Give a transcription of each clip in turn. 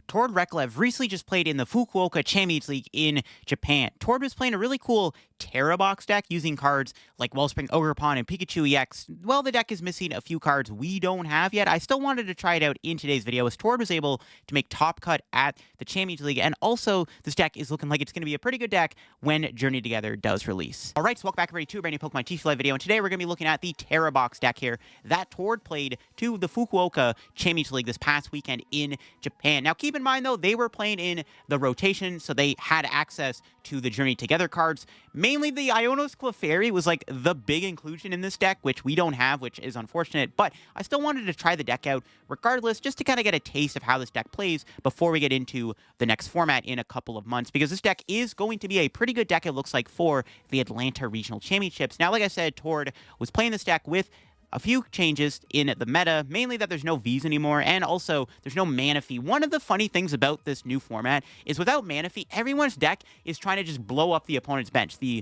Tord Reklev recently just played in the Fukuoka Champions League in Japan. Tord was playing a really cool Terabox deck using cards like Wellspring, Ogerpon, and Pikachu EX. Well, the deck is missing a few cards we don't have yet. I still wanted to try it out in today's video, as Tord was able to make top cut at the Champions League, and also this deck is looking like it's going to be a pretty good deck when Journey Together does release. Alright, so welcome back everybody to a brand new Pokemon TCG Live video, and today we're going to be looking at the Terabox deck here that Tord played to the Fukuoka Champions League this past weekend in Japan. Now keep in mind though, they were playing in the rotation, so they had access to the Journey Together cards. Mainly the Iono Clefairy was like the big inclusion in this deck, which we don't have, which is unfortunate, but I still wanted to try the deck out regardless, just to kind of get a taste of how this deck plays before we get into the next format in a couple of months, because this deck is going to be a pretty good deck, it looks like, for the Atlanta Regional Championships. Now, like I said, Tord was playing this deck with a few changes in the meta, mainly that there's no Vs anymore, and also there's no mana fee. One of the funny things about this new format is without mana fee, everyone's deck is trying to just blow up the opponent's bench. The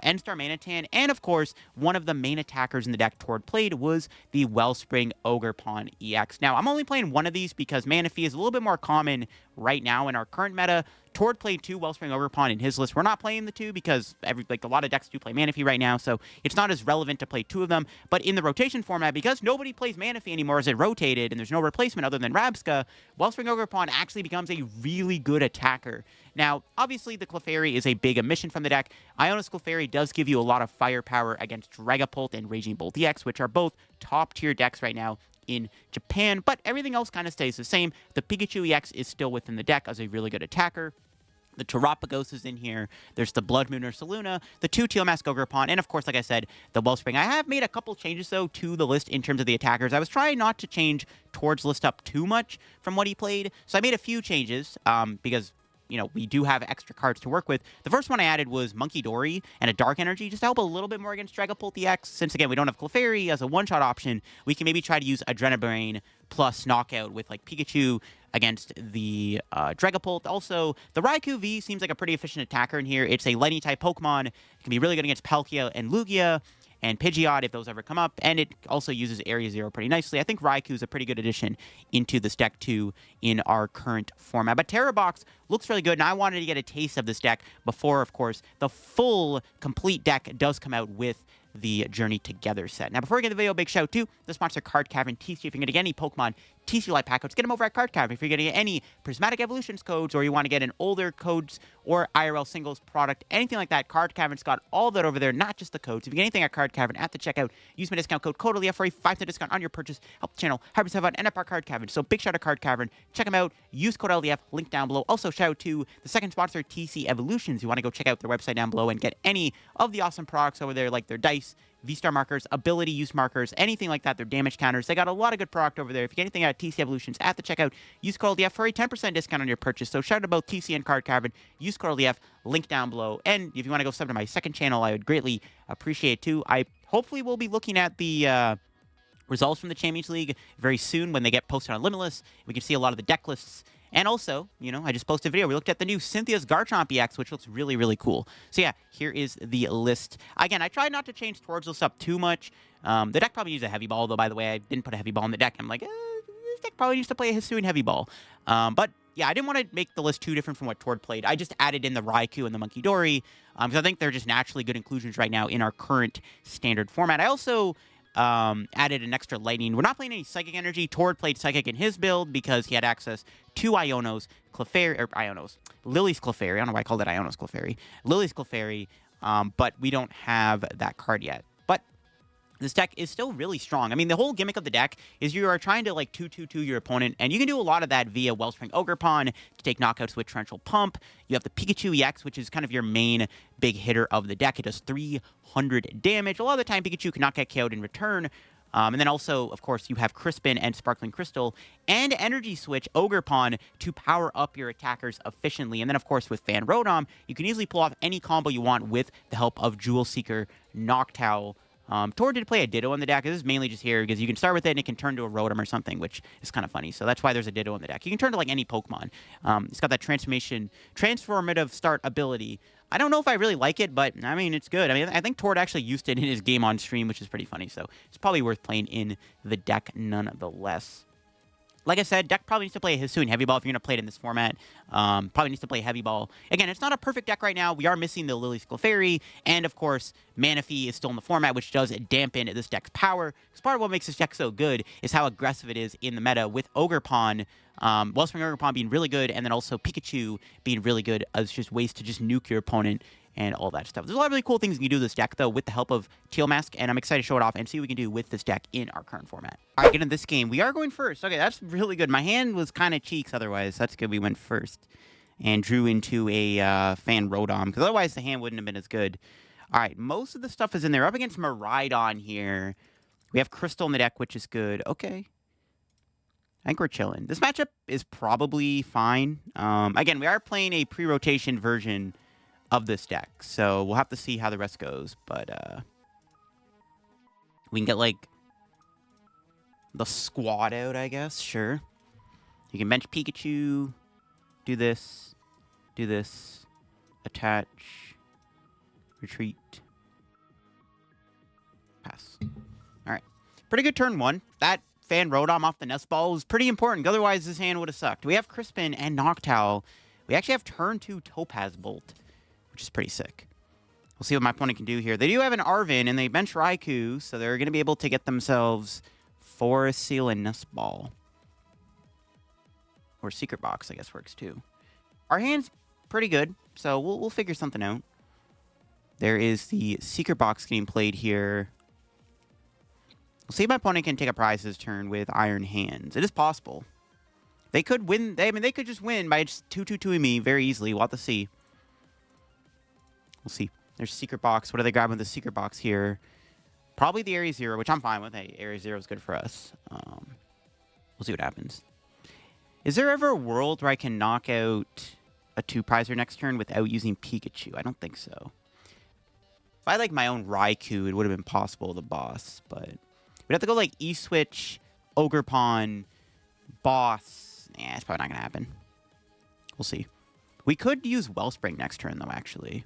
N-Star Manatan, and of course, one of the main attackers in the deck Tord played was the Wellspring Ogerpon EX. Now, I'm only playing one of these because mana fee is a little bit more common right now in our current meta. Tord played two Wellspring Ogerpon in his list. We're not playing the two because a lot of decks do play Manaphy right now, so it's not as relevant to play two of them. But in the rotation format, because nobody plays Manaphy anymore as it rotated, and there's no replacement other than Rabska, Wellspring Ogerpon actually becomes a really good attacker. Now, obviously, the Clefairy is a big omission from the deck. Iono's Clefairy does give you a lot of firepower against Dragapult and Raging Bolt EX, which are both top-tier decks right now in Japan, but everything else kind of stays the same. The Pikachu EX is still within the deck as a really good attacker. The Terapagos is in here. There's the Bloodmoon Ursaluna, the two Teal Mask Ogerpon, and of course, like I said, the Wellspring. I have made a couple changes, though, to the list in terms of the attackers. I was trying not to change Tord's list up too much from what he played, so I made a few changes because, you know, we do have extra cards to work with. The first one I added was Munkidori and a Dark Energy, just to help a little bit more against Dragapult EX. Since, again, we don't have Clefairy as a one-shot option, we can maybe try to use Adrenabrain plus Knockout with, like, Pikachu against the Dragapult. Also, the Raikou V seems like a pretty efficient attacker in here. It's a Lightning-type Pokemon. It can be really good against Palkia and Lugia and Pidgeot if those ever come up, and it also uses Area Zero pretty nicely. I think Raikou is a pretty good addition into this deck, too, in our current format. But Terabox looks really good, and I wanted to get a taste of this deck before, of course, the full, complete deck does come out with the Journey Together set. Now, before we get the video, big shout out to the sponsor, Card Cavern TCG. If you're going to get any Pokemon TCG Live pack codes, get them over at Card Cavern. If you're going to get any Prismatic Evolutions codes, or you want to get an older codes or IRL singles product, anything like that, Card Cavern's got all that over there, not just the codes. If you get anything at Card Cavern at the checkout, use my discount code CODELF for a 5% discount on your purchase. Help the channel, help yourself out, and up our Card Cavern. So big shout out to Card Cavern. Check them out. Use code LDF, link down below. Also, shout out to the second sponsor, TC Evolutions. You want to go check out their website down below and get any of the awesome products over there, like their dice, V-Star markers, ability use markers, anything like that, their damage counters. They got a lot of good product over there. If you get anything out of TC Evolutions at the checkout, use code LDF for a 10% discount on your purchase. So shout out to both TC and Card Cavern. Use code LDF, link down below. And if you want to go sub to my second channel, I would greatly appreciate it too. I hopefully will be looking at the results from the Champions League very soon when they get posted on Limitless. We can see a lot of the deck lists. And also, you know, I just posted a video. We looked at the new Cynthia's Garchomp EX, which looks really, really cool. So yeah, here is the list. Again, I tried not to change Tord's list up too much. The deck probably used a Heavy Ball, though, by the way. I didn't put a Heavy Ball in the deck. I'm like, this deck probably used to play a Hisuian Heavy Ball. But yeah, I didn't want to make the list too different from what Tord played. I just added in the Raikou and the Munkidori, because I think they're just naturally good inclusions right now in our current standard format. I also added an extra Lightning. We're not playing any Psychic Energy. Tord played Psychic in his build because he had access to Lily's Clefairy. I don't know why I called it Iono's Clefairy. Lily's Clefairy, but we don't have that card yet. But this deck is still really strong. I mean, the whole gimmick of the deck is you are trying to, like, 2-2-2 your opponent, and you can do a lot of that via Wellspring Ogerpon to take knockouts with Torrential Pump. You have the Pikachu EX, which is kind of your main big hitter of the deck. It does 300 damage. A lot of the time, Pikachu cannot get KO'd in return. And then also, of course, you have Crispin and Sparkling Crystal and Energy Switch Ogerpon to power up your attackers efficiently. And then, of course, with Fan Rotom, you can easily pull off any combo you want with the help of Jewel Seeker, Noctowl. Tord did play a Ditto in the deck. This is mainly just here because you can start with it and it can turn to a Rotom or something, which is kind of funny. So that's why there's a Ditto in the deck. You can turn to, like, any Pokemon. It's got that transformative start ability. I don't know if I really like it, but, I mean, it's good. I mean, I think Tord actually used it in his game on stream, which is pretty funny. So it's probably worth playing in the deck nonetheless. Like I said, deck probably needs to play a Hisuian Heavy Ball if you're going to play it in this format. Probably needs to play Heavy Ball. Again, it's not a perfect deck right now. We are missing the Lily Clefairy, and of course, Manaphy is still in the format, which does dampen this deck's power. Because part of what makes this deck so good is how aggressive it is in the meta, with Ogerpon, Wellspring Ogerpon being really good, and then also Pikachu being really good as just ways to just nuke your opponent and all that stuff. There's a lot of really cool things you can do with this deck, though, with the help of Teal Mask, and I'm excited to show it off and see what we can do with this deck in our current format. All right, get into this game. We are going first. Okay, that's really good. My hand was kind of cheeks otherwise. That's good. We went first and drew into a Fan Rotom, because otherwise the hand wouldn't have been as good. All right, most of the stuff is in there. Up against Miraidon here. We have Crystal in the deck, which is good. Okay. I think we're chilling. This matchup is probably fine. Again, we are playing a pre-rotation version of this deck, so we'll have to see how the rest goes, but we can get like the squad out, I guess. Sure, you can bench Pikachu, do this, attach, retreat, pass. All right, pretty good turn one. That Fan Rotom off the Nest Ball was pretty important, otherwise this hand would have sucked. We have Crispin and Noctowl. We actually have turn 2 Topaz Bolt, which is pretty sick. We'll see what my opponent can do here. They do have an Arven, and they bench Raikou, so they're going to be able to get themselves Forest Seal and Nest Ball. Or Secret Box, I guess, works too. Our hand's pretty good, so we'll figure something out. There is the Secret Box getting played here. We'll see if my opponent can take a prize this turn with Iron Hands. It is possible. They could win. I mean, they could just win by just 2-2-2-ing me very easily. We'll have to see. We'll see. There's Secret Box. What are they grabbing with the Secret Box here? Probably the Area 0, which I'm fine with. Hey, Area 0 is good for us. We'll see what happens. Is there ever a world where I can knock out a 2-prizer next turn without using Pikachu? I don't think so. If I had like my own Raikou, it would have been possible, the boss, but we'd have to go like E-Switch, Ogerpon, boss. Yeah, it's probably not going to happen. We'll see. We could use Wellspring next turn, though, actually.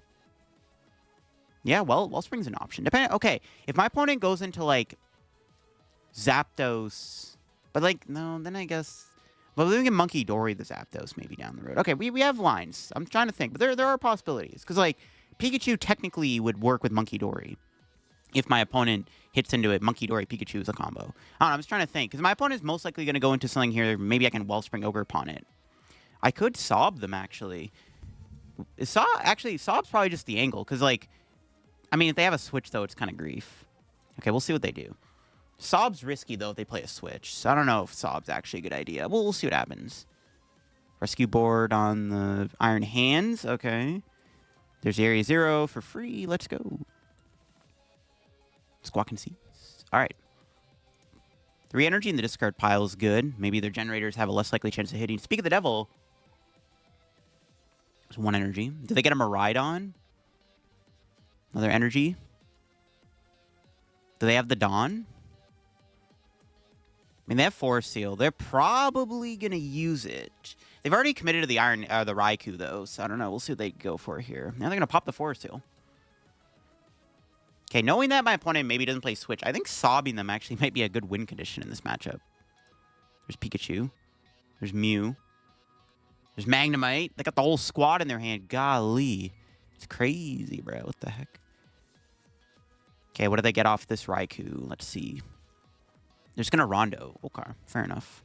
Yeah, well, Wellspring's an option. Okay, if my opponent goes into, like, Zapdos, but, like, no, then I guess... Well, we can Munkidori the Zapdos maybe down the road. Okay, we have lines. I'm trying to think, but there are possibilities. Because, like, Pikachu technically would work with Munkidori. If my opponent hits into it, Munkidori Pikachu is a combo. I don't know, I'm just trying to think. Because my opponent is most likely going to go into something here. Maybe I can Wellspring Ogerpon it. I could Sob them, actually. Actually, Sob's probably just the angle. Because, like... I mean, if they have a switch, though, it's kind of grief. Okay, we'll see what they do. Sob's risky, though, if they play a switch. So I don't know if Sob's actually a good idea. We'll see what happens. Rescue board on the Iron Hands. Okay. There's Area 0 for free. Let's go. Squawking Seeds. All right. 3 energy in the discard pile is good. Maybe their generators have a less likely chance of hitting. Speak of the devil. There's 1 energy. Did they get a Miraidon? Another energy. Do they have the Dawn? I mean, they have Forest Seal. They're probably going to use it. They've already committed to the the Raikou, though, so I don't know. We'll see what they go for here. Now they're going to pop the Forest Seal. Okay, knowing that my opponent maybe doesn't play Switch, I think sobbing them actually might be a good win condition in this matchup. There's Pikachu. There's Mew. There's Magnemite. They got the whole squad in their hand. Golly. It's crazy, bro. What the heck? Okay, what do they get off this Raikou? Let's see. They're just going to Rondo. Okay, fair enough.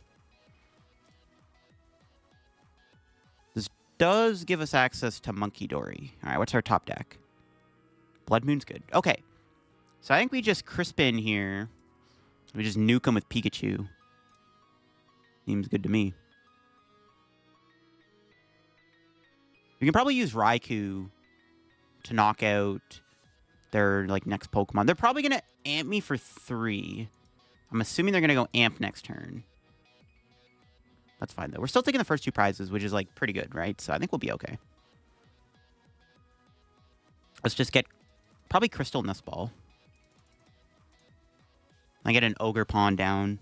This does give us access to Munkidori. All right, what's our top deck? Bloodmoon's good. Okay. So I think we just Crispin here. We just nuke him with Pikachu. Seems good to me. We can probably use Raikou to knock out their like next Pokemon. They're probably going to amp me for 3. I'm assuming they're going to go amp next turn. That's fine, though. We're still taking the first 2 prizes, which is like pretty good, right? So I think we'll be okay. Let's just get probably Crystal Nest Ball. I get an Ogerpon down.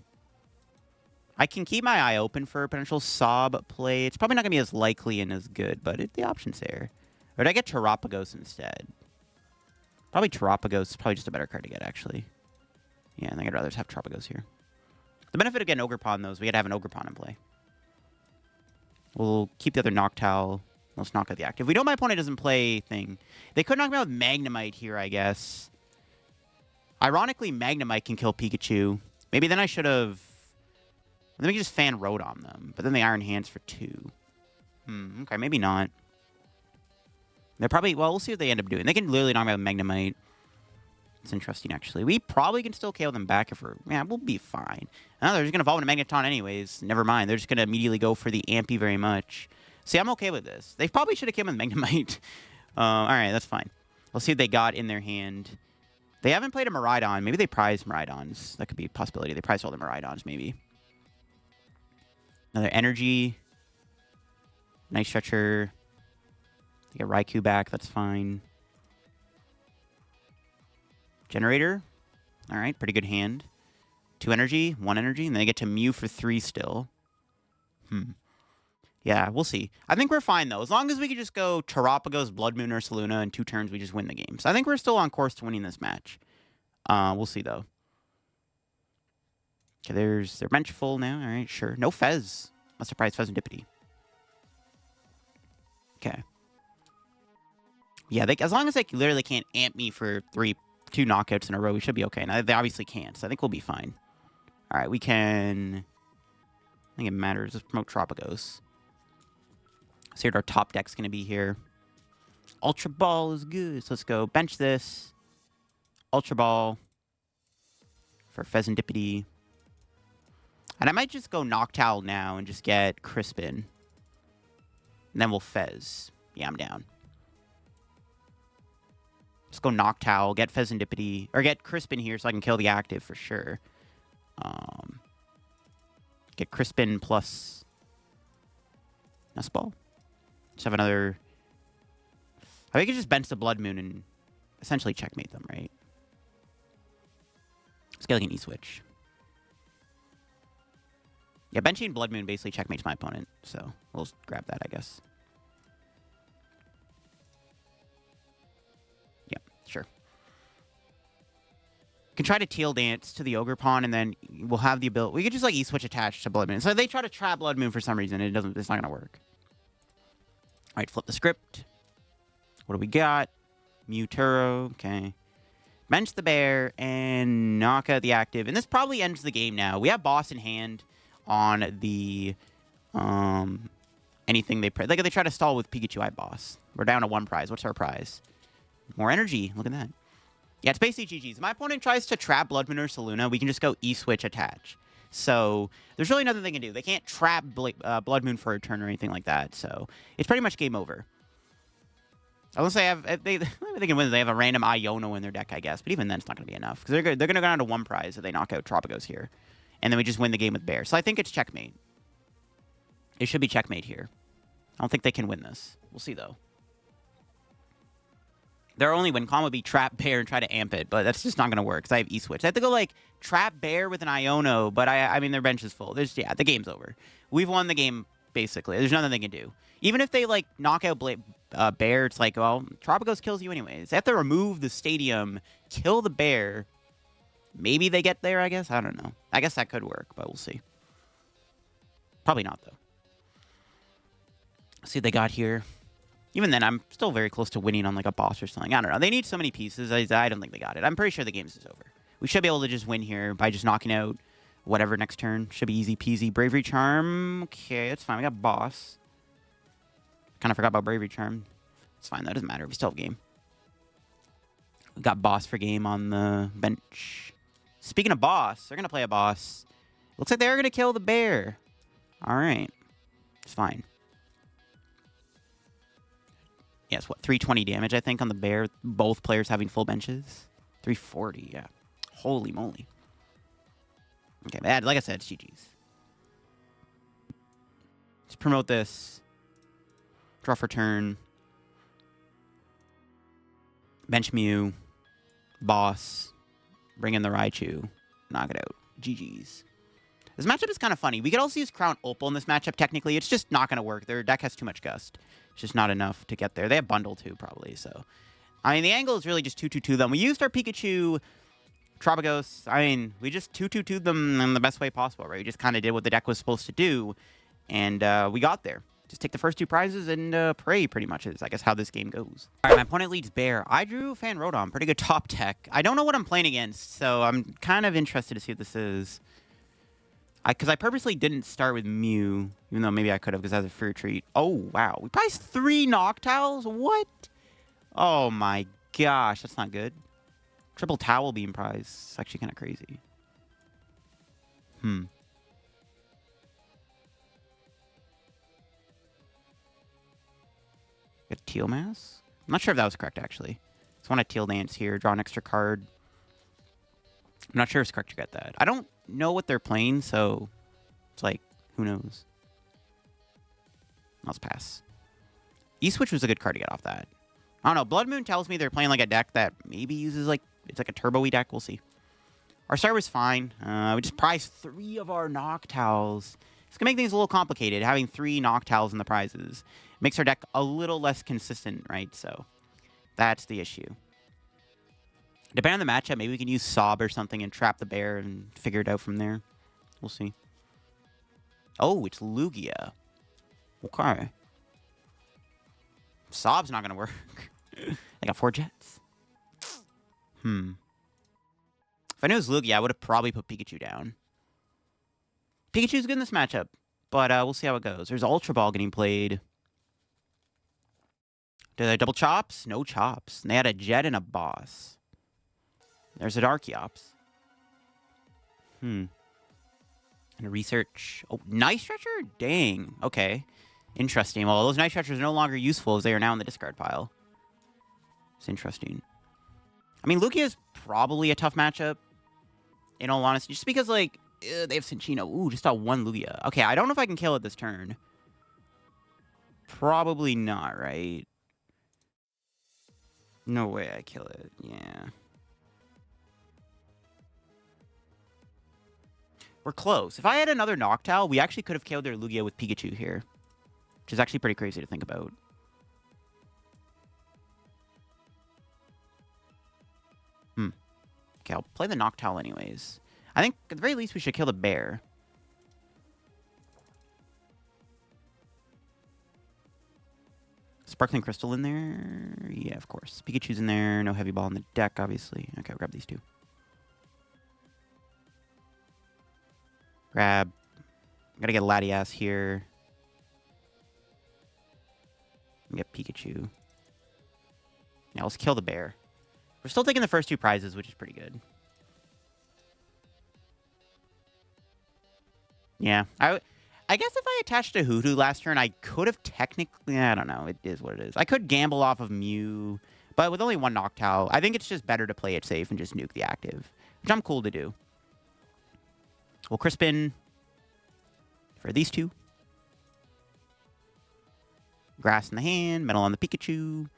I can keep my eye open for a potential Sob play. It's probably not going to be as likely and as good, but the option's there. Or did I get Terapagos instead? Probably Terapagos is probably just a better card to get, actually. Yeah, I think I'd rather just have Terapagos here. The benefit of getting Ogerpon, though, is we got to have an Ogerpon in play. We'll keep the other Noctowl. Let's knock out the active. We know my opponent doesn't play thing. They could knock me out with Magnemite here, I guess. Ironically, Magnemite can kill Pikachu. Maybe then I should have... Let me just Fan Rotom them. But then they Iron Hands for 2. Okay, maybe not. They're probably... Well, we'll see what they end up doing. They can literally knock me out with Magnemite. It's interesting, actually. We probably can still KO them back if we're... Yeah, we'll be fine. No, they're just going to evolve into Magneton anyways. Never mind. They're just going to immediately go for the Ampy very much. See, I'm okay with this. They probably should have came with Magnemite. Alright, that's fine. Let's see what they got in their hand. They haven't played a Miraidon. Maybe they prize Miraidons. That could be a possibility. They prize all the Miraidons, maybe. Another Energy. Night Stretcher. They get Raikou back. That's fine. Generator. Alright, pretty good hand. 2 Energy, 1 Energy, and then they get to Mew for 3 still. Yeah, we'll see. I think we're fine, though. As long as we can just go Terapagos, Bloodmoon Ursaluna, in 2 turns, we just win the game. So I think we're still on course to winning this match. We'll see, though. Okay, there's their bench full now. All right, sure. No Fez. Must surprise Fezandipiti. Okay. Yeah, as long as they literally can't amp me for 2 knockouts in a row, we should be okay. Now, they obviously can't, so I think we'll be fine. All right, we can... I think it matters. Let's promote Terapagos. See what our top deck's going to be here. Ultra Ball is good. So let's go bench this. Ultra Ball for Fezandipiti. And I might just go Noctowl now and just get Crispin. And then we'll Fez. Yeah, I'm down. Let's go Noctowl, get Fezandipiti, or get Crispin here so I can kill the active for sure. Get Crispin plus Nest Ball. Just have another... I think I could just bench the Bloodmoon and essentially checkmate them, right? Let's get like an E-Switch. Yeah, benching Bloodmoon basically checkmates my opponent, so we'll just grab that, I guess. Yeah, sure. Can try to Teal Dance to the Ogerpon, and then we'll have the ability... We could just like E-Switch attached to Bloodmoon. So they try to trap Bloodmoon for some reason, and it's not going to work. All right, flip the script. What do we got? Mew Turo, okay. Bench the bear and knock out the active. And this probably ends the game now. We have boss in hand on the anything they... Like, they try to stall with Pikachu, I boss. We're down to 1 prize. What's our prize? More energy. Look at that. Yeah, it's basically GG's. If my opponent tries to trap Bloodmoon Ursaluna, we can just go E-Switch attach. So there's really nothing they can do. They can't trap Bloodmoon for a turn or anything like that. So it's pretty much game over. Unless they have... they can win. They have a random Iono in their deck, I guess. But even then, it's not going to be enough. Because they're going to go down to 1 prize if they knock out Terapagos here. And then we just win the game with Bear. So I think it's checkmate. It should be checkmate here. I don't think they can win this. We'll see, though. Their only win con would be trap Bear and try to amp it. But that's just not going to work because I have E-Switch. I have to go, like, trap Bear with an Iono. But, I mean, their bench is full. Yeah, the game's over. We've won the game, basically. There's nothing they can do. Even if they, like, knock out Bear, it's like, well, Terapagos kills you anyways. They have to remove the stadium, kill the Bear. Maybe they get there, I guess. I don't know. I guess that could work, but we'll see. Probably not, though. Let's see what they got here. Even then, I'm still very close to winning on, like, a boss or something. I don't know. They need so many pieces. I don't think they got it. I'm pretty sure the game is over. We should be able to just win here by just knocking out whatever next turn. Should be easy peasy. Bravery Charm. Okay, that's fine. We got boss. Kind of forgot about Bravery Charm. It's fine, though. It doesn't matter. We still have game. We got boss for game on the bench. Speaking of boss, they're going to play a boss. Looks like they're going to kill the bear. All right. It's fine. Yes, what, 320 damage, I think, on the bear. Both players having full benches. 340, yeah. Holy moly. Okay, bad. Like I said, it's GG's. Let's promote this. Draw for turn. Bench Mew. Boss. Bring in the Raichu. Knock it out. GG's. This matchup is kind of funny. We could also use Crown Opal in this matchup, technically. It's just not going to work. Their deck has too much Gust. It's just not enough to get there. They have Bundle, too, probably. So, I mean, the angle is really just 2-2-2 them. We used our Pikachu Terapagos, I mean, we just 2-2-2'd them in the best way possible, right? We just kind of did what the deck was supposed to do, and we got there. Just take the first 2 prizes and pray, pretty much, is, I guess, how this game goes. All right, my opponent leads Bear. I drew Fan Rotom, pretty good top deck. I don't know what I'm playing against, so I'm kind of interested to see what this is. Because I purposely didn't start with Mew, even though maybe I could have, because I was a free retreat. Oh, wow. We priced 3 Noctowls? What? Oh, my gosh. That's not good. Triple Towel being prized. It's actually kind of crazy. Got Teal Mass? I'm not sure if that was correct, actually. Just want a Teal Dance here. Draw an extra card. I'm not sure if it's correct to get that. I don't know what they're playing, so it's like, who knows? Let's pass. E-Switch was a good card to get off that. I don't know. Blood Moon tells me they're playing like a deck that maybe uses like, it's like a turbo-y deck. We'll see. Our start was fine. We just prized 3 of our Noctowls. It's going to make things a little complicated, having 3 Noctowls in the prizes. Makes our deck a little less consistent, right? So that's the issue. Depending on the matchup, maybe we can use Sob or something and trap the bear and figure it out from there. We'll see. Oh, it's Lugia. Okay. Sob's not going to work. I got 4 Jets. If I knew it was Lugia, I would have probably put Pikachu down. Pikachu's good in this matchup, but we'll see how it goes. There's Ultra Ball getting played. Do they double chops? No chops. And they had a Jet and a Boss. There's an Archeops. And a Research. Oh, Night Stretcher? Dang. Okay. Interesting. Well, those Night Stretchers are no longer useful as they are now in the discard pile. It's interesting. I mean, Lugia is probably a tough matchup, in all honesty. Just because, like, they have Cinccino. Ooh, just got 1 Lugia. Okay, I don't know if I can kill it this turn. Probably not, right? No way I kill it. Yeah. We're close. If I had another Noctowl, we actually could have killed their Lugia with Pikachu here. Which is actually pretty crazy to think about. Okay, I'll play the Noctowl anyways. I think, at the very least, we should kill the bear. Sparkling Crystal in there? Yeah, of course. Pikachu's in there. No Heavy Ball in the deck, obviously. Okay, I'll grab these 2. Grab. Gotta get Latias here. Get Pikachu. Yeah, let's kill the bear. We're still taking the first 2 prizes, which is pretty good. Yeah. I guess if I attached a Hoothoot last turn, I could have technically... I don't know. It is what it is. I could gamble off of Mew, but with only 1 Noctowl, I think it's just better to play it safe and just nuke the active, which I'm cool to do. We'll Crispin for these 2. Grass in the hand, Metal on the Pikachu.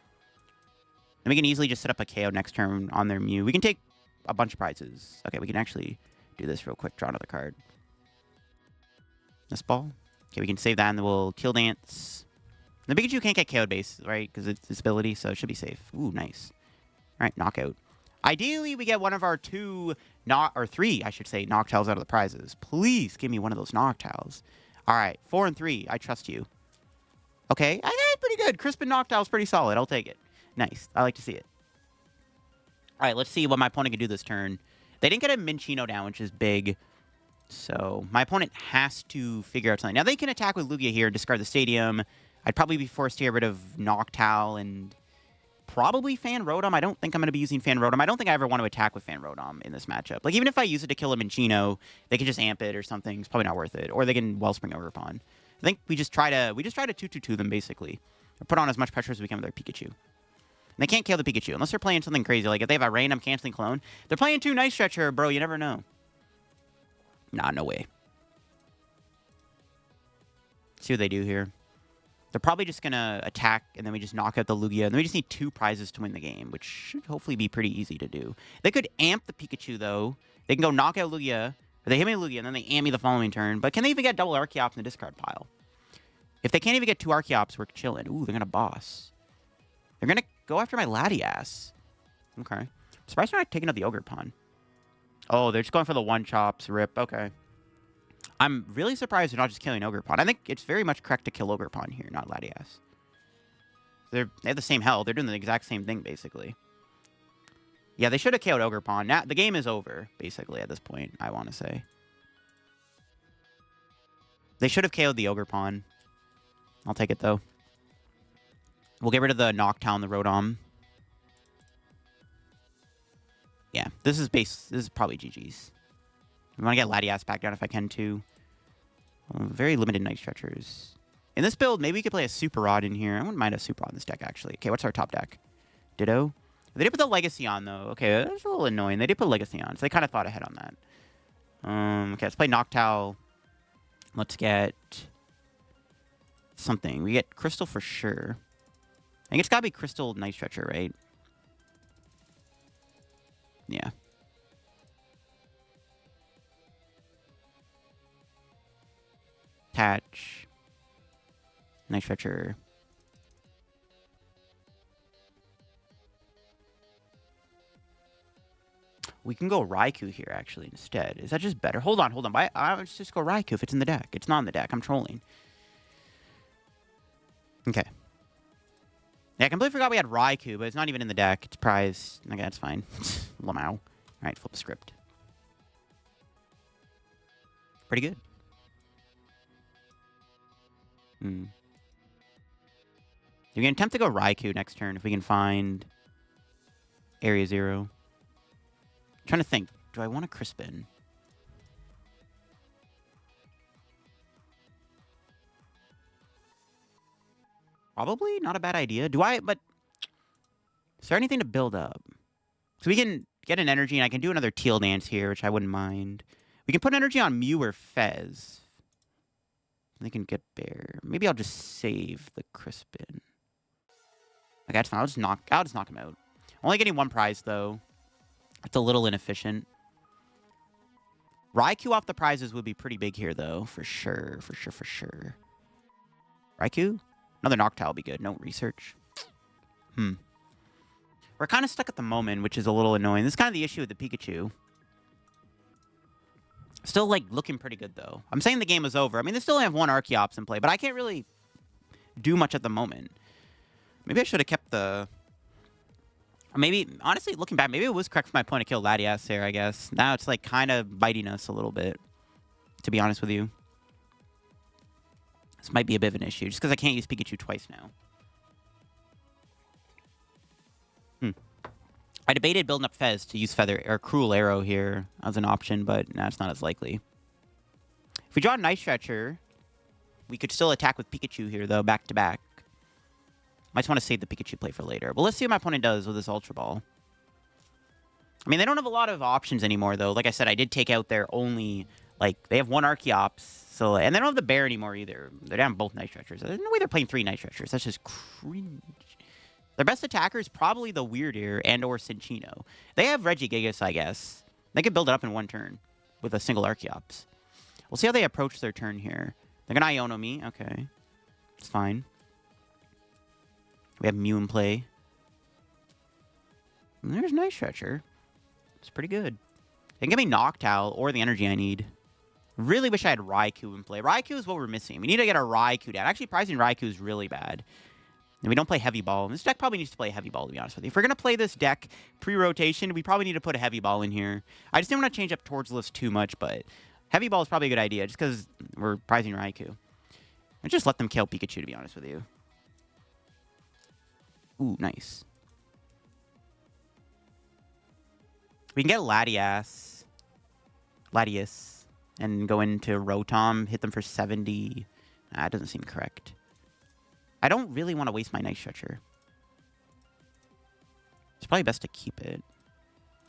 And we can easily just set up a KO next turn on their Mew. We can take a bunch of prizes. Okay, we can actually do this real quick. Draw another card. Nest Ball. Okay, we can save that and then we'll Teal Dance. The Pikachu can't get KO'd base, right? Because it's its ability, so it should be safe. Ooh, nice. All right, Knockout. Ideally, we get one of our 2, or 3, I should say, Noctowls out of the prizes. Please give me one of those Noctowls. All right, 4 and 3. I trust you. Okay, I got it pretty good. Crispin Noctowl's pretty solid. I'll take it. Nice. I like to see it. All right, let's see what my opponent can do this turn. They didn't get a Minccino down, which is big. So my opponent has to figure out something. Now, they can attack with Lugia here, discard the stadium. I'd probably be forced to get rid of Noctowl and probably Fan Rotom. I don't think I'm going to be using Fan Rotom. I don't think I ever want to attack with Fan Rotom in this matchup. Like, even if I use it to kill a Minccino, they can just amp it or something. It's probably not worth it. Or they can Wellspring Ogerpon. I think we just try to 2-2-2 them, basically. Or put on as much pressure as we can with their Pikachu. And they can't kill the Pikachu unless they're playing something crazy. Like, if they have a random canceling clone. They're playing 2 Night Stretcher, bro. You never know. Nah, no way. See what they do here. They're probably just going to attack, and then we just knock out the Lugia. And then we just need 2 prizes to win the game, which should hopefully be pretty easy to do. They could amp the Pikachu, though. They can go knock out Lugia. Or they hit me with Lugia, and then they amp me the following turn. But can they even get double Archeops in the discard pile? If they can't even get 2 Archeops, we're chilling. Ooh, they're going to boss. They're going to go after my Latias. Okay. I'm surprised they're not taking out the Ogerpon. Oh, they're just going for the one-chops. Rip. Okay. I'm really surprised they're not just killing Ogerpon. I think it's very much correct to kill Ogerpon here, not Latias. They have the same health. They're doing the exact same thing, basically. Yeah, they should have killed Ogerpon. Now, the game is over, basically, at this point, I want to say. They should have KO'd the Ogerpon. I'll take it, though. We'll get rid of the Noctowl and the Rotom. Yeah, this is probably GG's. I want to get Latias back down if I can, too. Very limited Night Stretchers. In this build, maybe we could play a Super Rod in here. I wouldn't mind a Super Rod in this deck, actually. Okay, what's our top deck? Ditto. They did put the Legacy on, though. Okay, that's a little annoying. They did put Legacy on, so they kind of thought ahead on that. Okay, let's play Noctowl. Let's get something. We get Crystal for sure. I think it's got to be Crystal Night Stretcher, right? Yeah. Attach. Night Stretcher. We can go Raikou here, actually, instead. Is that just better? Hold on. Let's just go Raikou if it's in the deck. It's not in the deck. I'm trolling. Okay. Yeah, I completely forgot we had Raikou, but it's not even in the deck. It's prize. Okay, that's fine. Lamau. All right, flip the script. Pretty good. You can attempt to go Raikou next turn if we can find Area 0. I'm trying to think. Do I want a Crispin? Probably not a bad idea. But is there anything to build up? So we can get an energy, and I can do another Teal dance here, which I wouldn't mind. We can put energy on Mew or Fez. They can get Bear. Maybe I'll just save the Crispin. Okay, that's fine. I'll just knock him out. Only getting one prize, though. It's a little inefficient. Raikou off the prizes would be pretty big here, though. For sure. Raikou? Another Noctowl would be good. No research. We're kind of stuck at the moment, which is a little annoying. This is kind of the issue with the Pikachu. Still, like, looking pretty good, though. I'm saying the game is over. I mean, they still have one Archeops in play, but I can't really do much at the moment. Maybe I should have kept the... Maybe, honestly, looking back, maybe it was correct for my point to kill Latias there, I guess. Now it's, like, kind of biting us a little bit, to be honest with you. This might be a bit of an issue, just because I can't use Pikachu twice now. I debated building up Fez to use Cruel Arrow here as an option, but that's not as likely. If we draw a Night Stretcher, we could still attack with Pikachu here, though, back to back. I just want to save the Pikachu play for later. But let's see what my opponent does with this Ultra Ball. I mean, they don't have a lot of options anymore, though. Like I said, I did take out their only... Like, they have one Archeops, so... And they don't have the Bear anymore, either. They're down both Night Stretchers. There's no way they're playing 3 Night Stretchers. That's just cringe. Their best attacker is probably the Weird Ear and or Cinccino. They have Regigigas, I guess. They could build it up in one turn with a single Archeops. We'll see how they approach their turn here. They're going to Iono me. Okay. It's fine. We have Mew in play. And there's Night Stretcher. It's pretty good. They can give me Noctowl or the energy I need. Really wish I had Raikou in play. Raikou is what we're missing. We need to get a Raikou down. Actually, pricing Raikou is really bad. And we don't play Heavy Ball. This deck probably needs to play Heavy Ball, to be honest with you. If we're going to play this deck pre-rotation, we probably need to put a Heavy Ball in here. I just didn't want to change up Tord's list too much, but Heavy Ball is probably a good idea, just because we're prizing Raikou. I just let them kill Pikachu, to be honest with you. Ooh, nice. We can get Latias, and go into Rotom, hit them for 70. That doesn't seem correct. I don't really want to waste my Night Stretcher. It's probably best to keep it.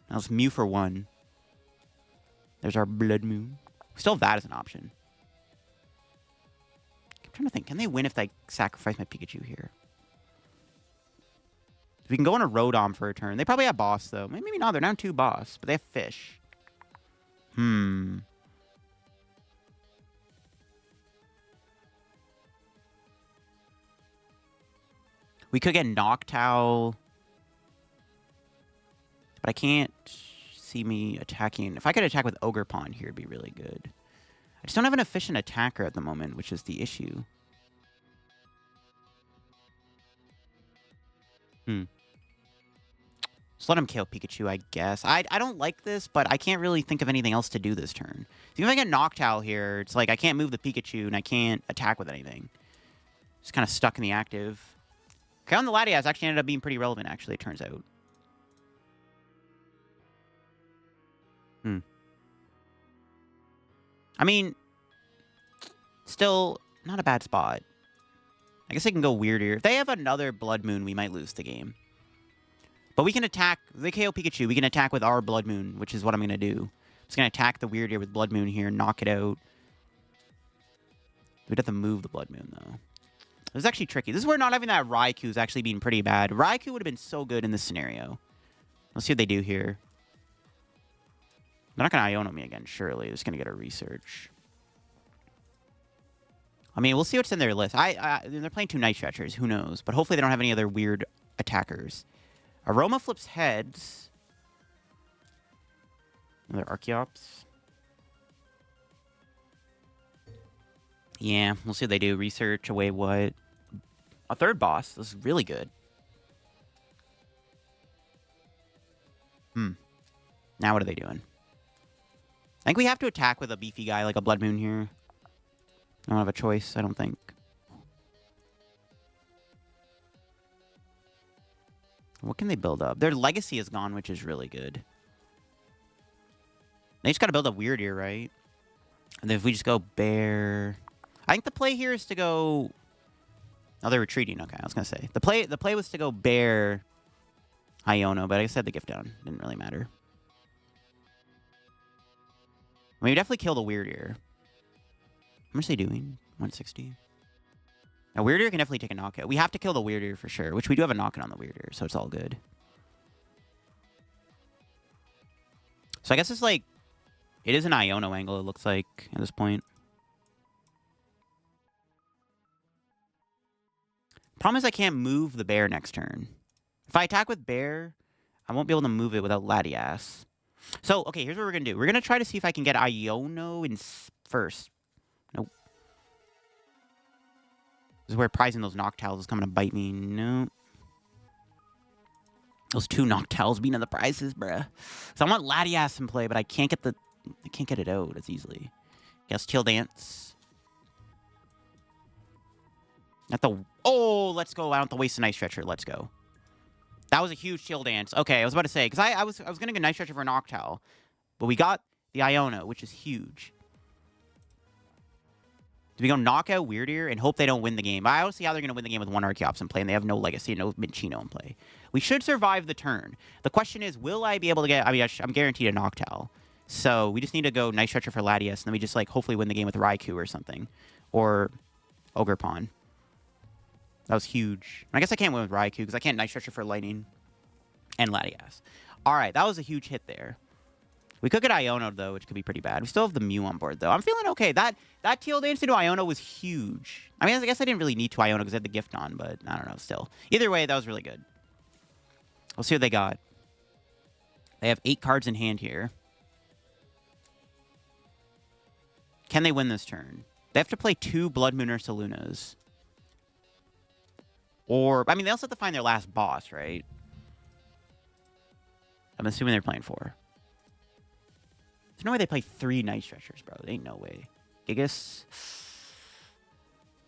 Now let's Mew for 1. There's our Bloodmoon. We still have that as an option. I'm trying to think. Can they win if they sacrifice my Pikachu here? We can go on a Rotom for a turn. They probably have Boss, though. Maybe not. They're down 2 Boss, but they have Fish. We could get Noctowl, but I can't see me attacking. If I could attack with Ogerpon here, it'd be really good. I just don't have an efficient attacker at the moment, which is the issue. Just let him KO Pikachu, I guess. I don't like this, but I can't really think of anything else to do this turn. So if I get Noctowl here, it's like I can't move the Pikachu, and I can't attack with anything. Just kind of stuck in the active. Okay, on the Latias actually ended up being pretty relevant, actually, it turns out. I mean, still not a bad spot. I guess they can go weirder. If they have another Blood Moon, we might lose the game. But we can attack. If they KO Pikachu, we can attack with our Blood Moon, which is what I'm going to do. I'm just going to attack the Weird Ear with Blood Moon here, knock it out. We'd have to move the Blood Moon, though. It was actually tricky. This is where not having that Raikou is actually being pretty bad. Raikou would have been so good in this scenario. Let's see what they do here. They're not going to Iono me again, surely. They're just going to get a research. I mean, we'll see what's in their list. They're playing 2 Night Stretchers. Who knows? But hopefully they don't have any other weird attackers. Aroma flips heads. Another Archeops. Yeah, we'll see what they do. Research away what? A third boss. This is really good. Now what are they doing? I think we have to attack with a beefy guy like a Blood Moon here. I don't have a choice, I don't think. What can they build up? Their legacy is gone, which is really good. They just got to build a Weird Ear, right? And then if we just go Bear... I think the play here is to go... Oh, they're retreating. Okay, I was going to say. The play was to go Bear Iono, but I guess I had the gift down. Didn't really matter. I mean, we definitely kill the Weird Ear. How much are they doing? 160. A Weird Ear can definitely take a knockout. We have to kill the Weird Ear for sure, which we do have a knockout on the Weird Ear, so it's all good. So I guess it's like... It is an Iono angle, it looks like, at this point. Problem is I can't move the Bear next turn. If I attack with Bear, I won't be able to move it without Latias. So, okay, here's what we're going to do. We're going to try to see if I can get Iono in first. Nope. This is where prizing those Noctowls is coming to bite me. No. Those 2 Noctowls being in the prizes, bruh. So I want Latias in play, but I can't get it out as easily. Guess Teal Dance. Oh, let's go. I don't have to waste a Night Stretcher. Let's go. That was a huge Teal Dance. Okay, I was about to say, because I was going to get Night Stretcher for Noctowl, but we got the Iono, which is huge. Do we go knock out Weird Ear and hope they don't win the game? I don't see how they're going to win the game with 1 Archeops in play, and they have no Legacy, no Minchino in play. We should survive the turn. The question is, will I be able to get... I mean, I'm guaranteed a Noctowl. So we just need to go Night Stretcher for Latias, and then we just, like, hopefully win the game with Raikou or something. Or Ogerpon. That was huge. I guess I can't win with Raikou, because I can't Night Stretcher for Lightning and Latias. Alright, that was a huge hit there. We could get Iono, though, which could be pretty bad. We still have the Mew on board, though. I'm feeling okay. That Teal Dance into Iono was huge. I mean, I guess I didn't really need to Iono because I had the gift on, but I don't know, still. Either way, that was really good. We'll see what they got. They have 8 cards in hand here. Can they win this turn? They have to play 2 Bloodmoon Ursalunas. Or, I mean, they also have to find their last boss, right? I'm assuming they're playing 4. There's no way they play 3 Night Stretchers, bro. There ain't no way. Gigas?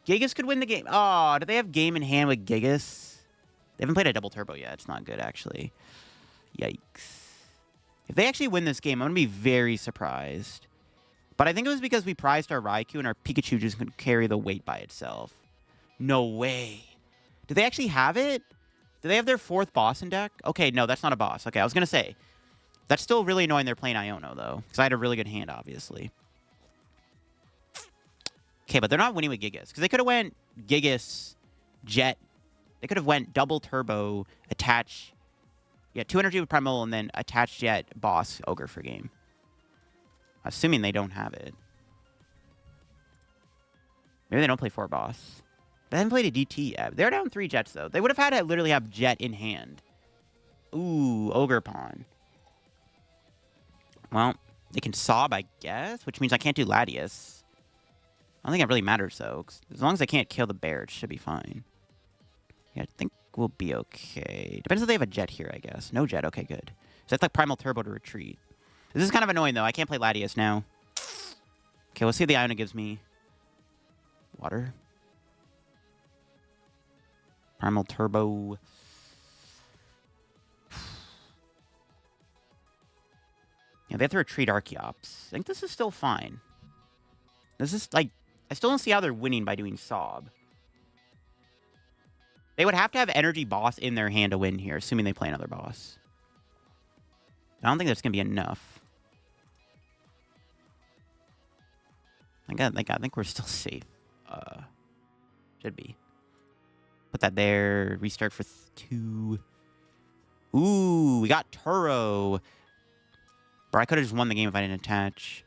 Gigas could win the game. Oh, do they have game in hand with Gigas? They haven't played a double turbo yet. It's not good, actually. Yikes. If they actually win this game, I'm going to be very surprised. But I think it was because we prized our Raikou and our Pikachu just couldn't carry the weight by itself. No way. Do they actually have it? Do they have their 4th boss in deck? Okay, no, that's not a boss. Okay, I was going to say. That's still really annoying they're playing Iono, though. Because I had a really good hand, obviously. Okay, but they're not winning with Gigas. Because they could have went Gigas, Jet. They could have went double turbo, attach... Yeah, 2 energy with Primal, and then attach Jet, boss, Ogre for game. Assuming they don't have it. Maybe they don't play 4 boss. They haven't played a DT yet. They're down 3 Jets, though. They would have had to literally have Jet in hand. Ooh, Ogerpon. Well, they can sob, I guess, which means I can't do Latias. I don't think it really matters, though. 'Cause as long as I can't kill the bear, it should be fine. Yeah, I think we'll be okay. Depends if they have a jet here, I guess. No jet. Okay, good. So that's like Primal Turbo to retreat. This is kind of annoying, though. I can't play Latias now. Okay, let's see what the Iono gives me. Water. Primal Turbo. Yeah, they have to retreat Archeops. I think this is still fine. This is, like, I still don't see how they're winning by doing Sob. They would have to have Energy Boss in their hand to win here, assuming they play another boss. I don't think that's going to be enough. I think we're still safe. Should be. Put that there. Restart for 2. Ooh, we got Turo. Bro, I could have just won the game if I didn't attach.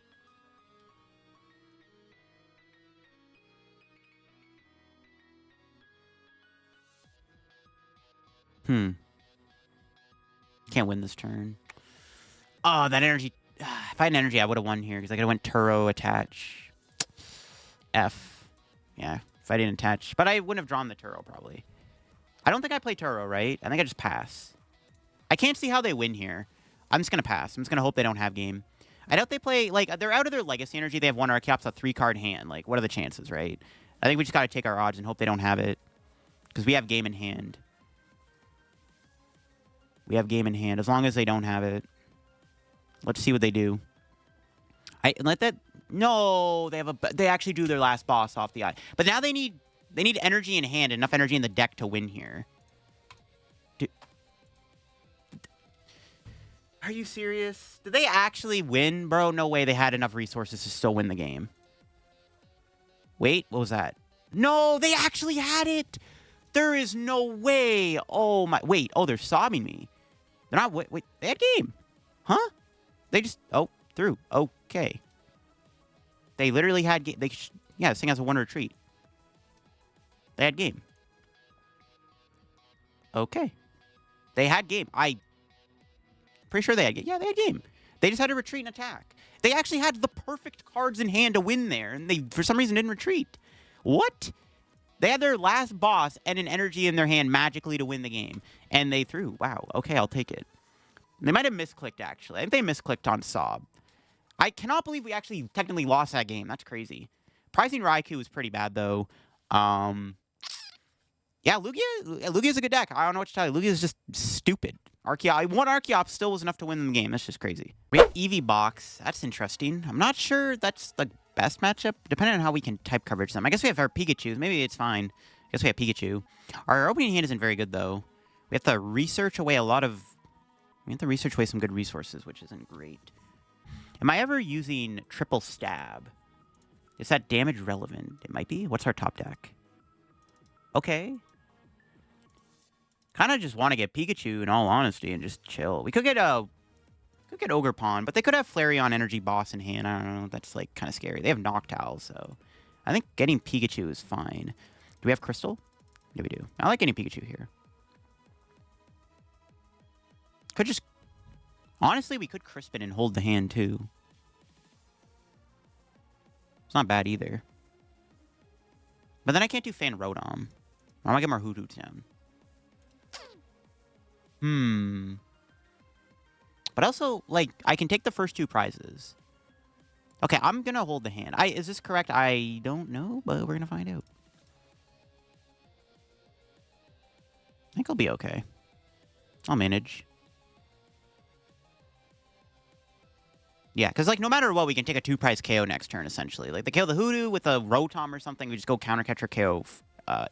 Can't win this turn. Oh, that energy. If I had an energy, I would have won here because I could have went Turo, attach. F. Yeah, if I didn't attach. But I wouldn't have drawn the Turo, probably. I don't think I play Turo, right? I think I just pass. I can't see how they win here. I'm just going to pass. I'm just going to hope they don't have game. I doubt they play, like, they're out of their legacy energy. They have 1 Archeops, a 3-card hand. Like, what are the chances, right? I think we just got to take our odds and hope they don't have it. Because we have game in hand. We have game in hand. As long as they don't have it. Let's see what they do. No, they actually drew their last boss off the eye. But now they need energy in hand, enough energy in the deck to win here. Are you serious? Did they actually win, bro? No way they had enough resources to still win the game. Wait, what was that? No, they actually had it. There is no way. Oh my, wait. Oh, they're sobbing me. They're not, wait, they had game. Huh? They just, through. Okay. They literally had game. Yeah, this thing has a 1 retreat. They had game. Okay. They had game. Pretty sure they had game. Yeah, they had game. They just had to retreat and attack. They actually had the perfect cards in hand to win there, and they, for some reason, didn't retreat. What? They had their last boss and an energy in their hand magically to win the game, and they threw. Wow. Okay, I'll take it. They might have misclicked, actually. I think they misclicked on Sob. I cannot believe we actually technically lost that game. That's crazy. Pricing Raikou was pretty bad, though. Yeah, Lugia's a good deck. I don't know what to tell you. Lugia's just stupid. 1 Archeops still was enough to win the game. That's just crazy. We have Eevee box. That's interesting. I'm not sure that's the best matchup, depending on how we can type coverage them. I guess we have our Pikachu. Maybe it's fine. I guess we have Pikachu. Our opening hand isn't very good, though. We have to research away some good resources, which isn't great. Am I ever using triple stab? Is that damage relevant? It might be. What's our top deck? Okay. Kind of just want to get Pikachu, in all honesty, and just chill. We could get Ogerpon, but they could have Flareon Energy Boss in hand. I don't know. That's, like, kind of scary. They have Noctowl, so I think getting Pikachu is fine. Do we have Crystal? Yeah, we do. I like getting Pikachu here. Could just... Honestly, we could Crispin and hold the hand, too. It's not bad, either. But then I can't do Fan Rotom. I want to get more Hoothoot down. But also, like, I can take the first 2 prizes. Okay, I'm going to hold the hand. Is this correct? I don't know, but we're going to find out. I think I'll be okay. I'll manage. Yeah, because, like, no matter what, we can take a 2-prize KO next turn, essentially. Like, they kill the Hoothoot with a Rotom or something. We just go counter catcher KO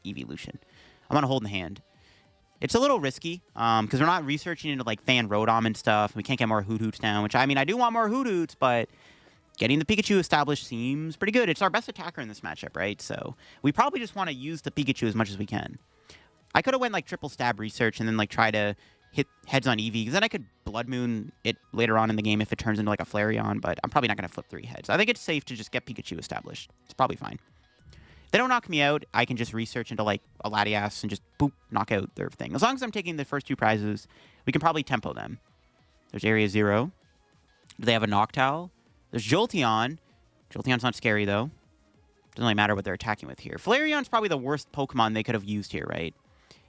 Evolution. I'm going to hold in the hand. It's a little risky, because we're not researching into, like, Fan Rotom and stuff. We can't get more Hoothoots down, which, I mean, I do want more Hootoots, but getting the Pikachu established seems pretty good. It's our best attacker in this matchup, right? So we probably just want to use the Pikachu as much as we can. I could have went, like, triple stab research and then, like, try to hit heads on Eevee, because then I could Blood Moon it later on in the game if it turns into, like, a Flareon, but I'm probably not going to flip 3 heads. I think it's safe to just get Pikachu established. It's probably fine. If they don't knock me out, I can just research into, like, a Latias and just, boop, knock out their thing. As long as I'm taking the first 2 prizes, we can probably tempo them. There's Area 0. Do they have a Noctowl? There's Jolteon. Jolteon's not scary, though. Doesn't really matter what they're attacking with here. Flareon's probably the worst Pokemon they could have used here, right?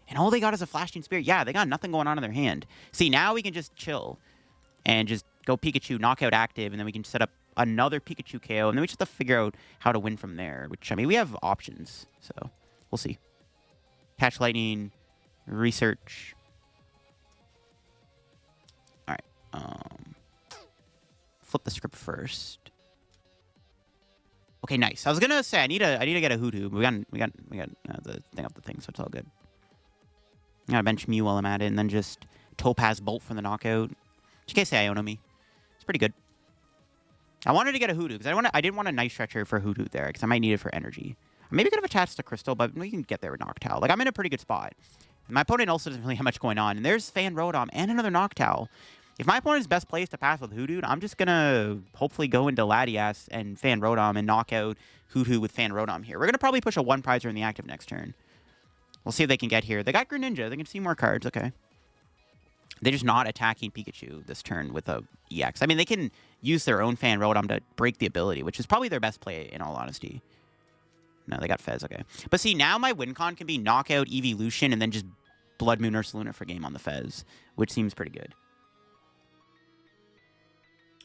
And all they got is a Flashing Spirit. Yeah, they got nothing going on in their hand. See, now we can just chill and just go Pikachu, knockout active, and then we can set up another Pikachu KO, and then we just have to figure out how to win from there, which, I mean, we have options, so we'll see. Catch Lightning, research. All right. Flip the script first. Okay, nice. I was gonna say I need to get a Hoothoot, but we got the thing up the thing, so it's all good. I gotta bench Mew while I'm at it, and then just Topaz Bolt for the knockout. You can't say Iono me. It's pretty good. I wanted to get a Hoothoot because I didn't want a Night Stretcher for Hoothoot there because I might need it for energy. Maybe could have attached to Crystal, but we can get there with Noctowl. Like, I'm in a pretty good spot. My opponent also doesn't really have much going on. And there's Fan Rotom and another Noctowl. If my opponent's best place to pass with Hoothoot, I'm just going to hopefully go into Latias and Fan Rotom and knock out Hoothoot with Fan Rotom here. We're going to probably push a 1-prizer in the active next turn. We'll see if they can get here. They got Greninja. They can see more cards. Okay. They're just not attacking Pikachu this turn with a EX. I mean, they can use their own Fan Rotom to break the ability, which is probably their best play, in all honesty. No, they got Fez, okay. But see, now my win con can be knockout Eeveelution and then just Bloodmoon Ursaluna for game on the Fez, which seems pretty good.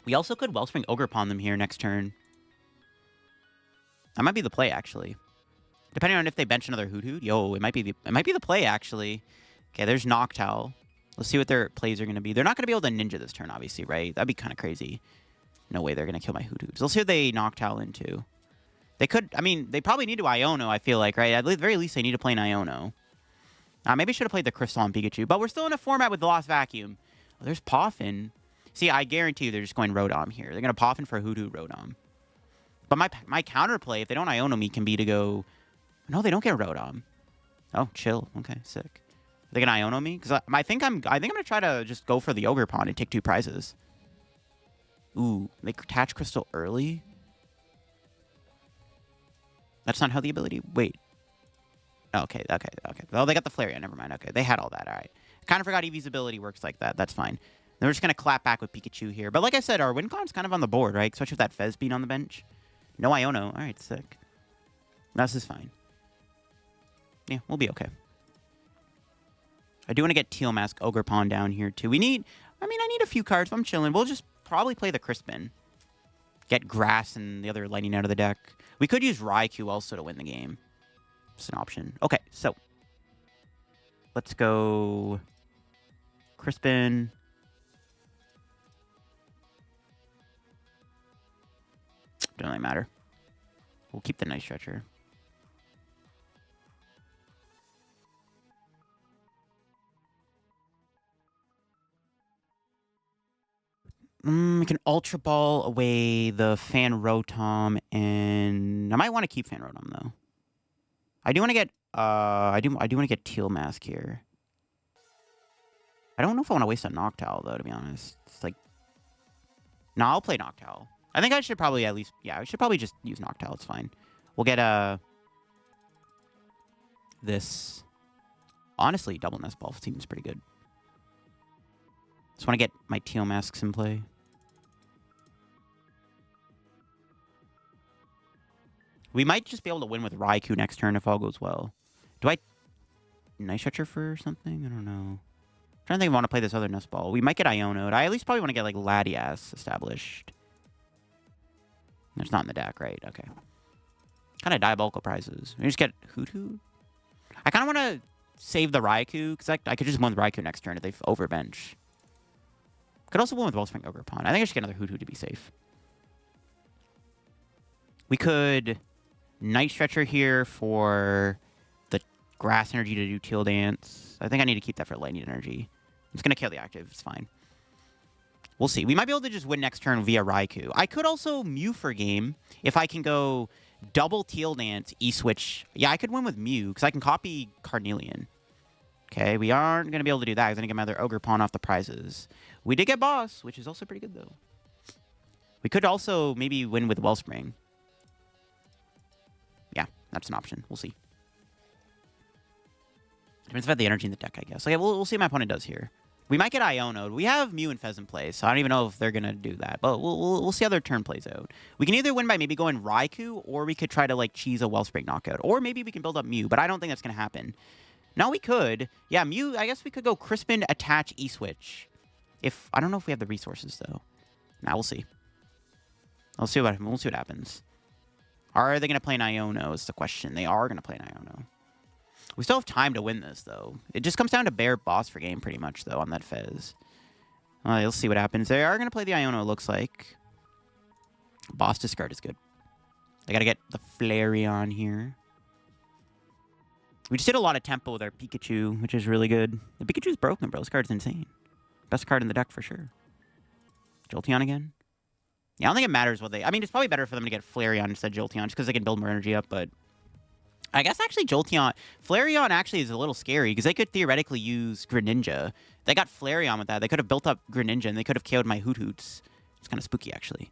We also could Wellspring Ogerpon them here next turn. That might be the play, actually. Depending on if they bench another Hoothoot. Yo, it might be the play, actually. Okay, there's Noctowl. Let's see what their plays are going to be. They're not going to be able to Ninja this turn, obviously, right? That'd be kind of crazy. No way they're going to kill my Hoothoot. So let's see what they Noctowl into. They could, I mean, they probably need to Iono, I feel like, right? At the very least, they need to play an Iono. Maybe I should have played the Crystal on Pikachu, but we're still in a format with the Lost Vacuum. Oh, there's Poffin. See, I guarantee you they're just going Rotom here. They're going to Poffin for Hoothoot Rotom. But my counterplay, if they don't Iono me, can be to go... No, they don't get Rotom. Oh, chill. Okay, sick. Are they going to Iono me? Because I think I'm going to try to just go for the Ogerpon and take 2 prizes. Ooh, they attach Crystal early? That's not how the ability... Wait. Okay. Well, they got the Flareon. Never mind. Okay, they had all that. All right. Kind of forgot Eevee's ability works like that. That's fine. Then we're just going to clap back with Pikachu here. But like I said, our win con's kind of on the board, right? Especially with that Fez being on the bench. No Iono. All right, sick. This is fine. Yeah, we'll be okay. I do want to get Teal Mask Ogerpon down here, too. I need a few cards. If I'm chilling, we'll just probably play the Crispin. Get Grass and the other Lightning out of the deck. We could use Raikou also to win the game. It's an option. Okay, so. Let's go... Crispin. Doesn't really matter. We'll keep the Night Stretcher. We can Ultra Ball away the Fan Rotom, and I might want to keep Fan Rotom though. I do want to get I do want to get Teal Mask here. I don't know if I want to waste a Noctowl though, to be honest. It's like, no, I'll play Noctowl. I think I should probably at least, yeah, I should probably just use Noctowl. It's fine. We'll get this. Honestly, double Nest Ball seems pretty good. Just want to get my Teal Masks in play. We might just be able to win with Raikou next turn if all goes well. Do I Night Stretcher for something? I don't know. I'm trying to think if I want to play this other Nest Ball. We might get Iono. I at least probably want to get like Latias established. It's not in the deck, right? Okay. Kind of diabolical prizes. We just get Hoothoot. I kind of want to save the Raikou because I could just win with Raikou next turn if they overbench. Could also win with Wellspring Ogerpon. I think I should get another Hoothoot to be safe. We could Night Stretcher here for the Grass Energy to do Teal Dance. I think I need to keep that for Lightning Energy. It's going to kill the active. It's fine. We'll see. We might be able to just win next turn via Raikou. I could also Mew for game if I can go double Teal Dance, E-Switch. Yeah, I could win with Mew because I can copy Carnelian. Okay, we aren't going to be able to do that because I'm going to get my other Ogerpon off the prizes. We did get Boss, which is also pretty good, though. We could also maybe win with Wellspring. Yeah, that's an option. We'll see. Depends if I have the energy in the deck, I guess. Okay, we'll see what my opponent does here. We might get Iono'd. We have Mew and Fez in play, so I don't even know if they're going to do that. But we'll see how their turn plays out. We can either win by maybe going Raikou, or we could try to, like, cheese a Wellspring knockout. Or maybe we can build up Mew, but I don't think that's going to happen. No, we could. Yeah, Mew, I guess we could go Crispin, attach, E-Switch. I don't know if we have the resources, though. Nah, we'll see. We'll see what happens. Are they going to play an Iono is the question. They are going to play an Iono. We still have time to win this, though. It just comes down to bare boss for game, pretty much, though, on that Fez. You'll see what happens. They are going to play the Iono, it looks like. Boss discard is good. They got to get the Flareon here. We just did a lot of tempo with our Pikachu, which is really good. The Pikachu's broken, bro. This card's insane. Best card in the deck, for sure. Jolteon again. Yeah, I don't think it matters what they... I mean, it's probably better for them to get Flareon instead of Jolteon, just because they can build more energy up, but... I guess actually Jolteon... Flareon actually is a little scary, because they could theoretically use Greninja. They got Flareon with that. They could have built up Greninja, and they could have KO'd my Hoothoots. It's kind of spooky, actually.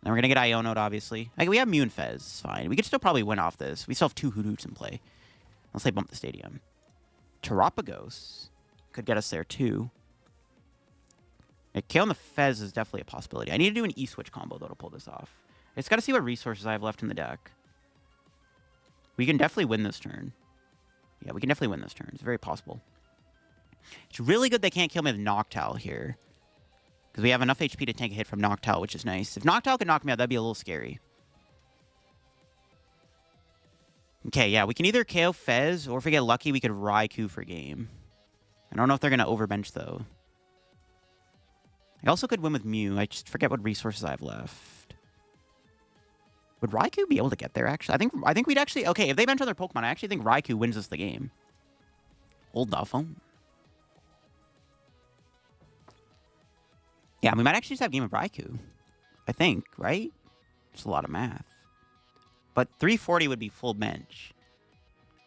Then we're going to get Iono'd, obviously. Like, we have Mew and Fez. Fine. We could still probably win off this. We still have 2 Hootoots in play. Unless they bump the stadium. Terapagos could get us there, too. KO on the Fez is definitely a possibility. I need to do an E-Switch combo, though, to pull this off. I just got to see what resources I have left in the deck. We can definitely win this turn. Yeah, we can definitely win this turn. It's very possible. It's really good they can't kill me with Noctowl here. Because we have enough HP to tank a hit from Noctowl, which is nice. If Noctowl could knock me out, that'd be a little scary. Okay, yeah, we can either KO Fez, or if we get lucky, we could Raikou for game. I don't know if they're going to overbench, though. I also could win with Mew. I just forget what resources I have left. Would Raikou be able to get there, actually? I think we'd actually... Okay, if they bench other Pokemon, I actually think Raikou wins us the game. Hold the phone. Yeah, we might actually just have game of Raikou. I think, right? It's a lot of math. But 340 would be full bench.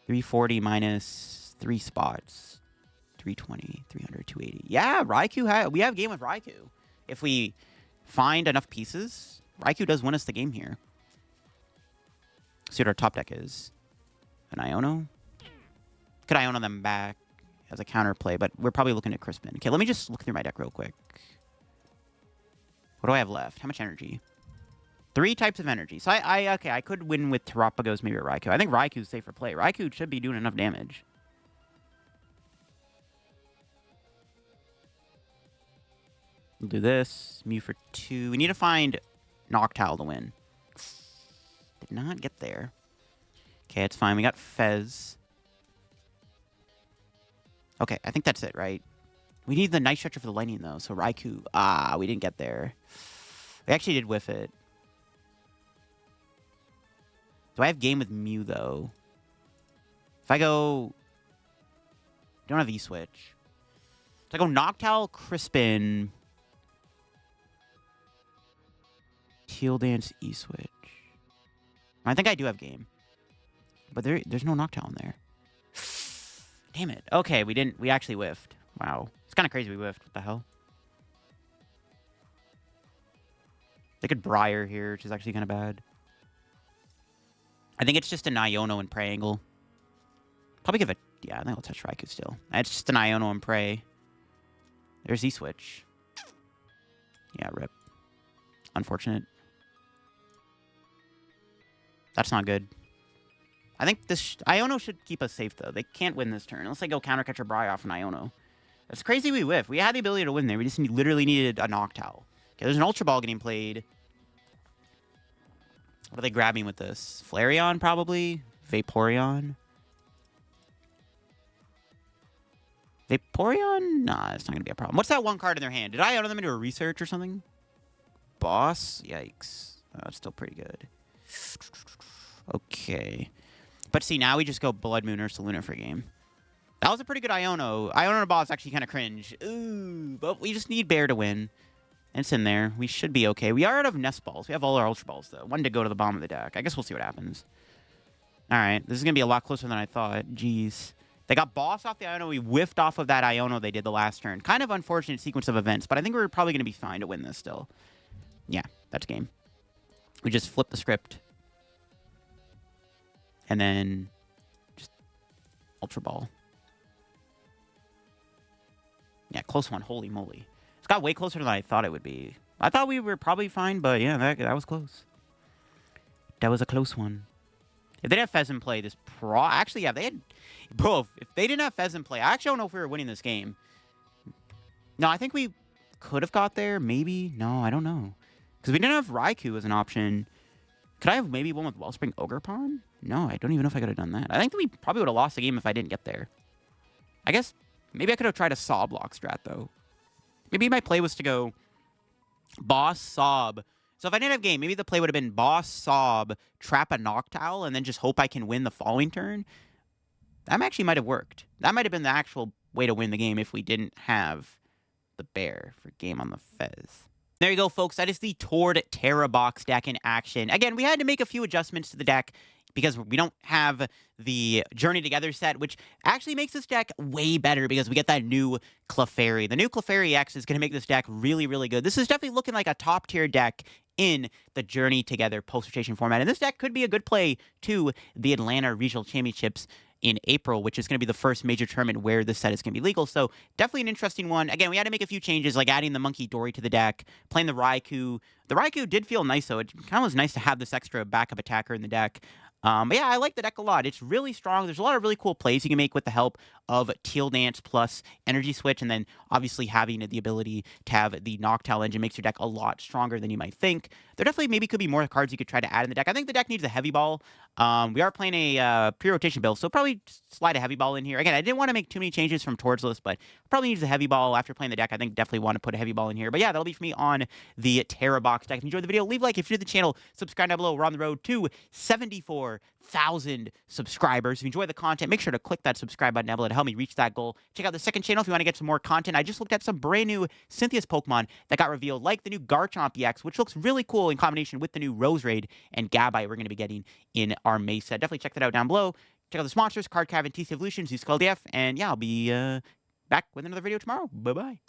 340 minus 3 spots. 320, 300, 280. Yeah, Raikou, we have game with Raikou. If we find enough pieces, Raikou does win us the game here. See what our top deck is. An Iono. Could Iono them back as a counterplay, but we're probably looking at Crispin. Okay, let me just look through my deck real quick. What do I have left? How much energy? 3 types of energy. So okay, I could win with Terapagos, maybe Raikou. I think Raikou's safe for play. Raikou should be doing enough damage. We'll do this. Mew for 2. We need to find Noctowl to win. Did not get there. Okay, it's fine. We got Fez. Okay, I think that's it, right? We need the Night Stretcher for the lightning, though. So Raikou. Ah, we didn't get there. We actually did whiff it. Do I have game with Mew, though? If I go... Don't have E-Switch. So I go Noctowl, Crispin... Teal Dance, E-Switch. I think I do have game. But there's no Noctowl in there. Damn it. Okay, we actually whiffed. Wow. It's kind of crazy we whiffed. What the hell? They could Briar here, which is actually kind of bad. I think it's just an Iono and Prey angle. Probably give it... Yeah, I think I'll touch Raikou still. It's just an Iono and Prey. There's E-Switch. Yeah, rip. Unfortunate. That's not good. I think this... Iono should keep us safe, though. They can't win this turn. Unless they go Counter Catcher Briar off an Iono. It's crazy we whiff. We had the ability to win there. We just literally needed a Noctowl. Okay, there's an Ultra Ball getting played. What are they grabbing with this? Flareon, probably? Vaporeon? Vaporeon? Nah, it's not going to be a problem. What's that one card in their hand? Did I Iono them into a research or something? Boss? Yikes. Oh, that's still pretty good. Okay. But see, now we just go Bloodmoon Ursaluna for game. That was a pretty good Iono. Iono boss actually kind of cringe. Ooh, but we just need Bear to win. And it's in there. We should be okay. We are out of Nest Balls. We have all our Ultra Balls, though. One to go to the bottom of the deck. I guess we'll see what happens. All right. This is going to be a lot closer than I thought. Jeez. They got boss off the Iono. We whiffed off of that Iono they did the last turn. Kind of unfortunate sequence of events, but I think we're probably going to be fine to win this still. Yeah, that's game. We just flip the script. And then just Ultra Ball. Yeah, close one. Holy moly. It's got way closer than I thought it would be. I thought we were probably fine, but yeah, that was close. That was a close one. If they didn't have Fez in play, this actually, yeah, they had... Bro, if they didn't have Fez in play, I actually don't know if we were winning this game. No, I think we could have got there. Maybe. No, I don't know. Because we didn't have Raikou as an option. Could I have maybe won with Wellspring Ogerpon? No, I don't even know if I could have done that. I think that we probably would have lost the game if I didn't get there. I guess maybe I could have tried a Saw block strat, though. Maybe my play was to go Boss, Sob. So if I didn't have game, maybe the play would have been Boss, Sob, trap a Noctowl, and then just hope I can win the following turn. That actually might have worked. That might have been the actual way to win the game if we didn't have the bear for game on the Fez. There you go, folks. That is the Tord Terabox deck in action. Again, we had to make a few adjustments to the deck because we don't have the Journey Together set, which actually makes this deck way better because we get that new Clefairy. The new Clefairy X is going to make this deck really, really good. This is definitely looking like a top-tier deck in the Journey Together post-rotation format. And this deck could be a good play to the Atlanta Regional Championships in April, which is going to be the first major tournament where this set is going to be legal. So definitely an interesting one. Again, we had to make a few changes, like adding the Munkidori to the deck, playing the Raikou. The Raikou did feel nice, though. It kind of was nice to have this extra backup attacker in the deck. But yeah, I like the deck a lot. It's really strong. There's a lot of really cool plays you can make with the help of Teal Dance plus Energy Switch, and then obviously having the ability to have the Noctowl engine makes your deck a lot stronger than you might think. There definitely maybe could be more cards you could try to add in the deck. I think the deck needs a heavy ball. We are playing a pre-rotation build, so probably slide a heavy ball in here. Again, I didn't want to make too many changes from Tord's list, but probably needs a heavy ball after playing the deck. I think definitely want to put a heavy ball in here. But yeah, that'll be for me on the Terabox deck. If you enjoyed the video, leave a like. If you're new to the channel, subscribe down below. We're on the road to 74,000 subscribers. If you enjoy the content, make sure to click that subscribe button down below to help me reach that goal. Check out the second channel if you want to get some more content. I just looked at some brand new Cynthia's Pokemon that got revealed, like the new Garchomp EX, which looks really cool in combination with the new Roserade and Gabite we're going to be getting in our May set. Definitely check that out down below. Check out the sponsors, Card Cavern, TC Evolutions, use code BDIF, and yeah, I'll be back with another video tomorrow. Bye-bye.